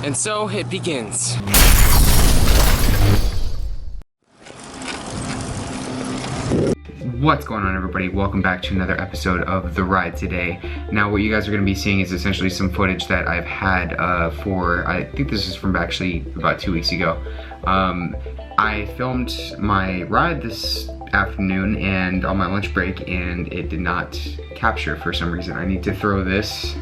And so it begins. What's going on, everybody? Welcome back to another episode of The Ride Today. Now what you guys are going to be seeing is essentially some footage that I've had I think this is from actually about 2 weeks ago. I filmed my ride this afternoon and on my lunch break, and it did not capture for some reason. I need to throw this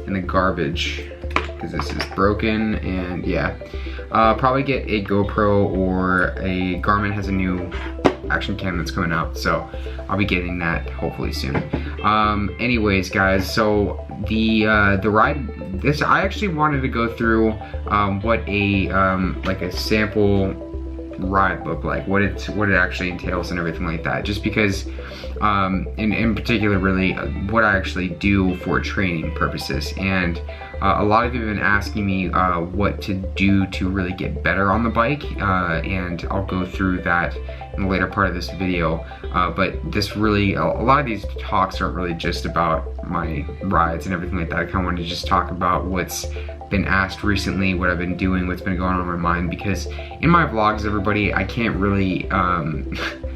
in the garbage because this is broken, and yeah. Probably get a GoPro, or a Garmin has a new action cam that's coming out, so I'll be getting that hopefully soon. Anyways, guys, so the ride, this, I actually wanted to go through what a like a sample ride look like, what it actually entails and everything like that, just because in particular really what I actually do for training purposes. And a lot of you have been asking me what to do to really get better on the bike, and I'll go through that in the later part of this video. But this really, a lot of these talks aren't really just about my rides and everything like that. I kind of wanted to just talk about what's been asked recently, what I've been doing, what's been going on in my mind, because in my vlogs, everybody, I can't really,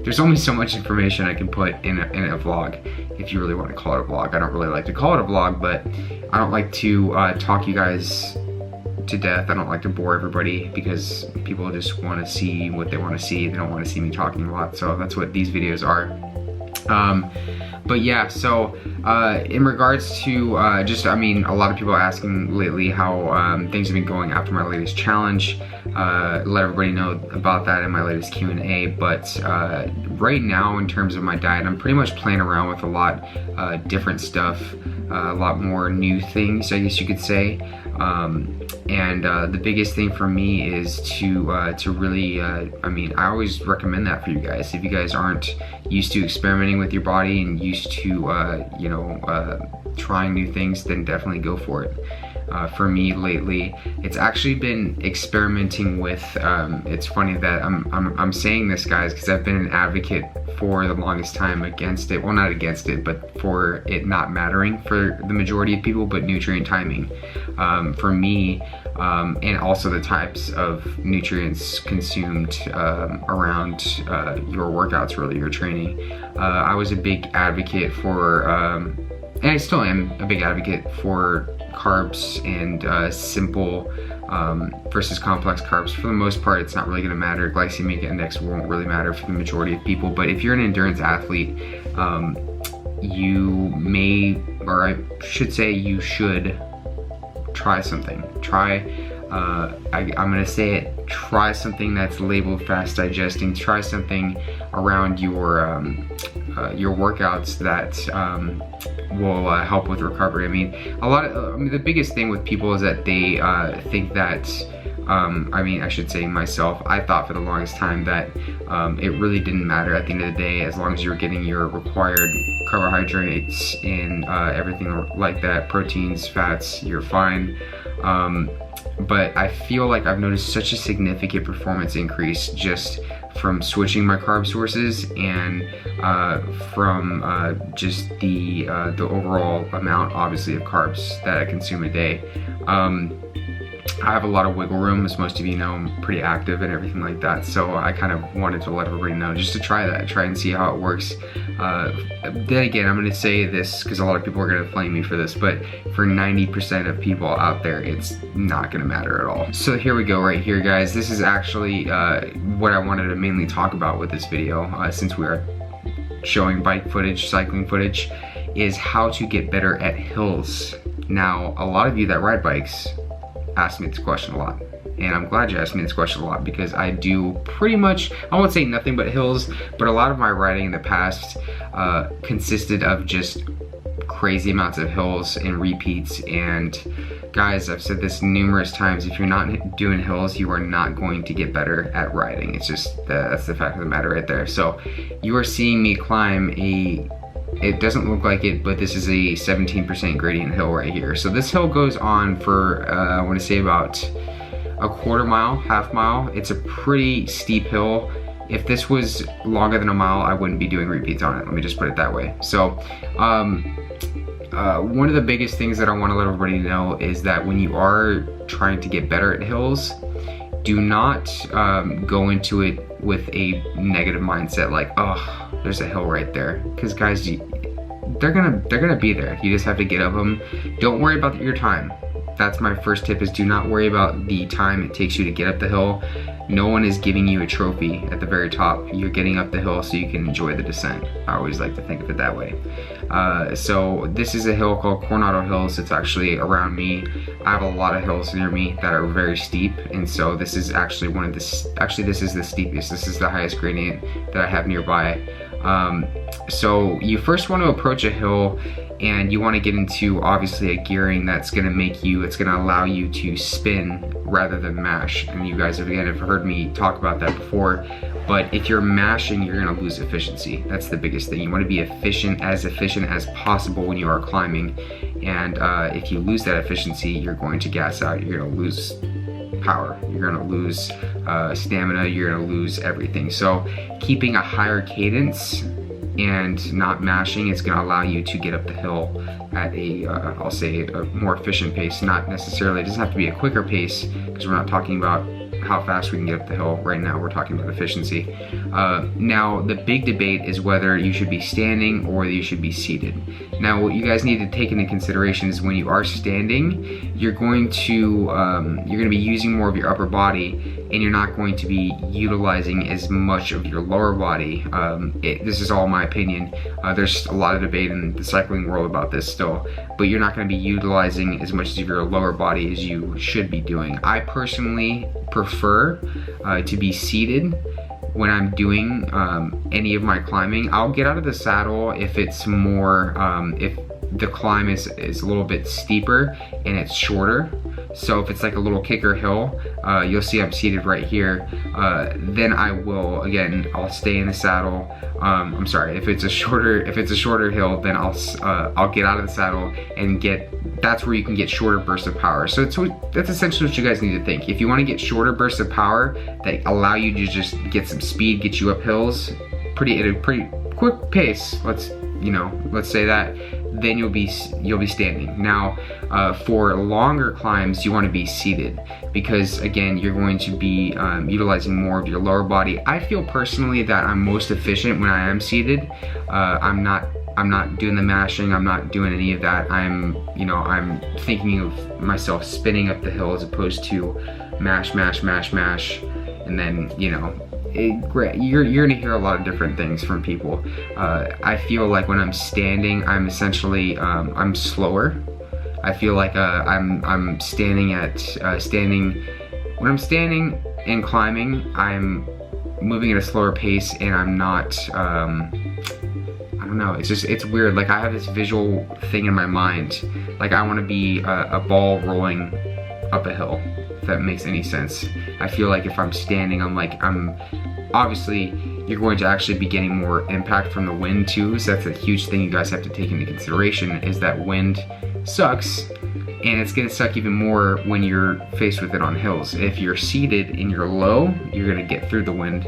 there's only so much information I can put in a vlog, if you really want to call it a vlog. I don't really like to call it a vlog, but I don't like to talk you guys to death. I don't like to bore everybody, because people just want to see what they want to see. They don't want to see me talking a lot, so that's what these videos are. But yeah, so in regards to just, I mean, a lot of people are asking lately how things have been going after my latest challenge. Let everybody know about that in my latest Q&A. But right now, in terms of my diet, I'm pretty much playing around with a lot different stuff, a lot more new things, I guess you could say. And the biggest thing for me is to really, I mean, I always recommend that for you guys. If you guys aren't used to experimenting with your body and used to, you know, trying new things, then definitely go for it. For me lately, it's actually been experimenting with, it's funny that I'm saying this, guys, because I've been an advocate for the longest time against it. Well, not against it, but for it not mattering for the majority of people, but nutrient timing. For me, and also the types of nutrients consumed around your workouts, really, your training. I was a big advocate for, and I still am a big advocate for carbs and simple versus complex carbs. For the most part, it's not really going to matter. Glycemic index won't really matter for the majority of people, but if you're an endurance athlete, you may, or I should say you should, try something. I'm gonna say it, try something that's labeled fast digesting. Try something around your workouts that will help with recovery. I mean, the biggest thing with people is that they think that, I mean, I should say myself, I thought for the longest time that it really didn't matter at the end of the day, as long as you're getting your required carbohydrates and everything like that, proteins, fats, you're fine. But I feel like I've noticed such a significant performance increase just from switching my carb sources, and from just the overall amount, obviously, of carbs that I consume a day. I have a lot of wiggle room, as most of you know. I'm pretty active and everything like that, so I kind of wanted to let everybody know, just to try and see how it works. Then again, I'm going to say this because a lot of people are going to flame me for this, but for 90% of people out there, it's not going to matter at all. So here we go, right here, guys. This is actually what I wanted to mainly talk about with this video, since we are showing bike footage, cycling footage, is how to get better at hills. Now, a lot of you that ride bikes ask me this question a lot, and I'm glad you asked me this question a lot, because I do pretty much, I won't say nothing but hills, but a lot of my riding in the past consisted of just crazy amounts of hills and repeats. And guys, I've said this numerous times, if you're not doing hills, you are not going to get better at riding. It's just, that's the fact of the matter right there. So you are seeing me climb it doesn't look like it, but this is a 17% gradient hill right here. So this hill goes on for, I want to say about a quarter mile, half mile. It's a pretty steep hill. If this was longer than a mile, I wouldn't be doing repeats on it. Let me just put it that way. So one of the biggest things that I want to let everybody know is that when you are trying to get better at hills, do not go into it with a negative mindset like, oh, there's a hill right there. Because guys, they're gonna be there. You just have to get up them. Don't worry about your time. That's my first tip, is do not worry about the time it takes you to get up the hill. No one is giving you a trophy at the very top. You're getting up the hill so you can enjoy the descent. I always like to think of it that way. So this is a hill called Coronado Hills. It's actually around me. I have a lot of hills near me that are very steep, and so this is actually one of the, actually this is the steepest. This is the highest gradient that I have nearby. So you first want to approach a hill, and you want to get into obviously a gearing that's going to make you, it's going to allow you to spin rather than mash. And you guys have heard me talk about that before, but if you're mashing, you're going to lose efficiency. That's the biggest thing. You want to be efficient as possible when you are climbing, and if you lose that efficiency, you're going to gas out. You're going to lose power, you're going to lose stamina, you're going to lose everything. So keeping a higher cadence and not mashing is going to allow you to get up the hill at a, I'll say, a more efficient pace. Not necessarily, it doesn't have to be a quicker pace, because we're not talking about how fast we can get up the hill. Right now we're talking about efficiency. Now the big debate is whether you should be standing or you should be seated. Now what you guys need to take into consideration is when you are standing, you're going to be using more of your upper body, and you're not going to be utilizing as much of your lower body. This is all my opinion. There's a lot of debate in the cycling world about this still, but you're not going to be utilizing as much of your lower body as you should be doing. I personally prefer to be seated when I'm doing any of my climbing. I'll get out of the saddle if it's more, if the climb is a little bit steeper and it's shorter. So if it's like a little kicker hill, you'll see I'm seated right here. Then I will, again, I'll stay in the saddle. I'm sorry, if it's a shorter hill, then I'll get out of the saddle and that's where you can get shorter bursts of power. So that's essentially what you guys need to think. If you want to get shorter bursts of power that allow you to just get some speed, get you up hills at a pretty quick pace, let's say that, then you'll be standing. Now, for longer climbs, you want to be seated, because again, you're going to be utilizing more of your lower body. I feel personally that I'm most efficient when I am seated. I'm not doing the mashing. I'm not doing any of that. I'm thinking of myself spinning up the hill as opposed to mash, and then you're gonna hear a lot of different things from people. I feel like when I'm standing, I'm essentially I'm slower. I feel like I'm standing when I'm standing and climbing, I'm moving at a slower pace, and I'm not I don't know, it's weird. Like, I have this visual thing in my mind, like I want to be a ball rolling up a hill, if that makes any sense. I feel like if I'm standing, obviously you're going to actually be getting more impact from the wind too, so that's a huge thing you guys have to take into consideration, is that wind sucks, and it's going to suck even more when you're faced with it on hills. If you're seated and you're low, you're going to get through the wind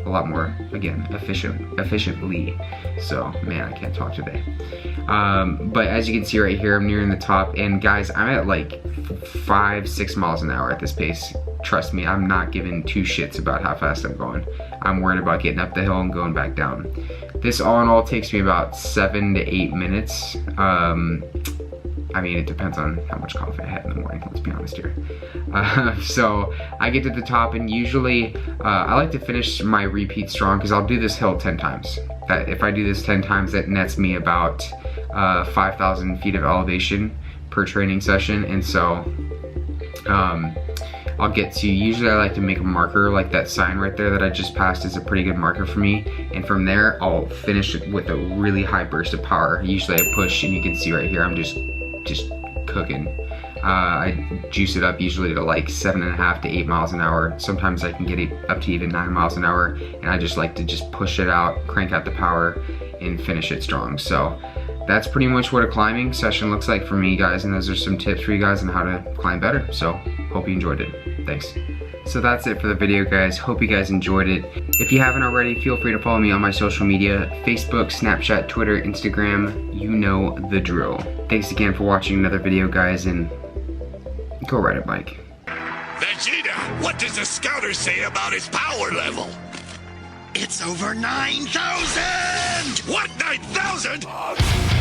a lot more, again, efficiently. So, man, I can't talk today. But as you can see right here, I'm nearing the top, and guys, I'm at like 5-6 miles an hour at this pace. Trust me, I'm not giving two shits about how fast I'm going. I'm worried about getting up the hill and going back down. This all in all takes me about 7 to 8 minutes. I mean, it depends on how much coffee I had in the morning, let's be honest here. So I get to the top, and usually I like to finish my repeat strong, because I'll do this hill 10 times. If I do this 10 times, that nets me about 5,000 feet of elevation per training session. And so I'll get to, usually I like to make a marker, like that sign right there that I just passed is a pretty good marker for me. And from there, I'll finish it with a really high burst of power. Usually I push, and you can see right here, I'm just cooking. I juice it up usually to like 7.5 to 8 miles an hour. Sometimes I can get it up to even 9 miles an hour, and I just like to just push it out, crank out the power, and finish it strong. So that's pretty much what a climbing session looks like for me, guys, and those are some tips for you guys on how to climb better. So hope you enjoyed it. Thanks. So that's it for the video, guys. Hope you guys enjoyed it. If you haven't already, feel free to follow me on my social media, Facebook, Snapchat, Twitter, Instagram. You know the drill. Thanks again for watching another video, guys, and go ride a bike. Vegeta, what does the scouter say about his power level? It's over 9,000! What, 9,000?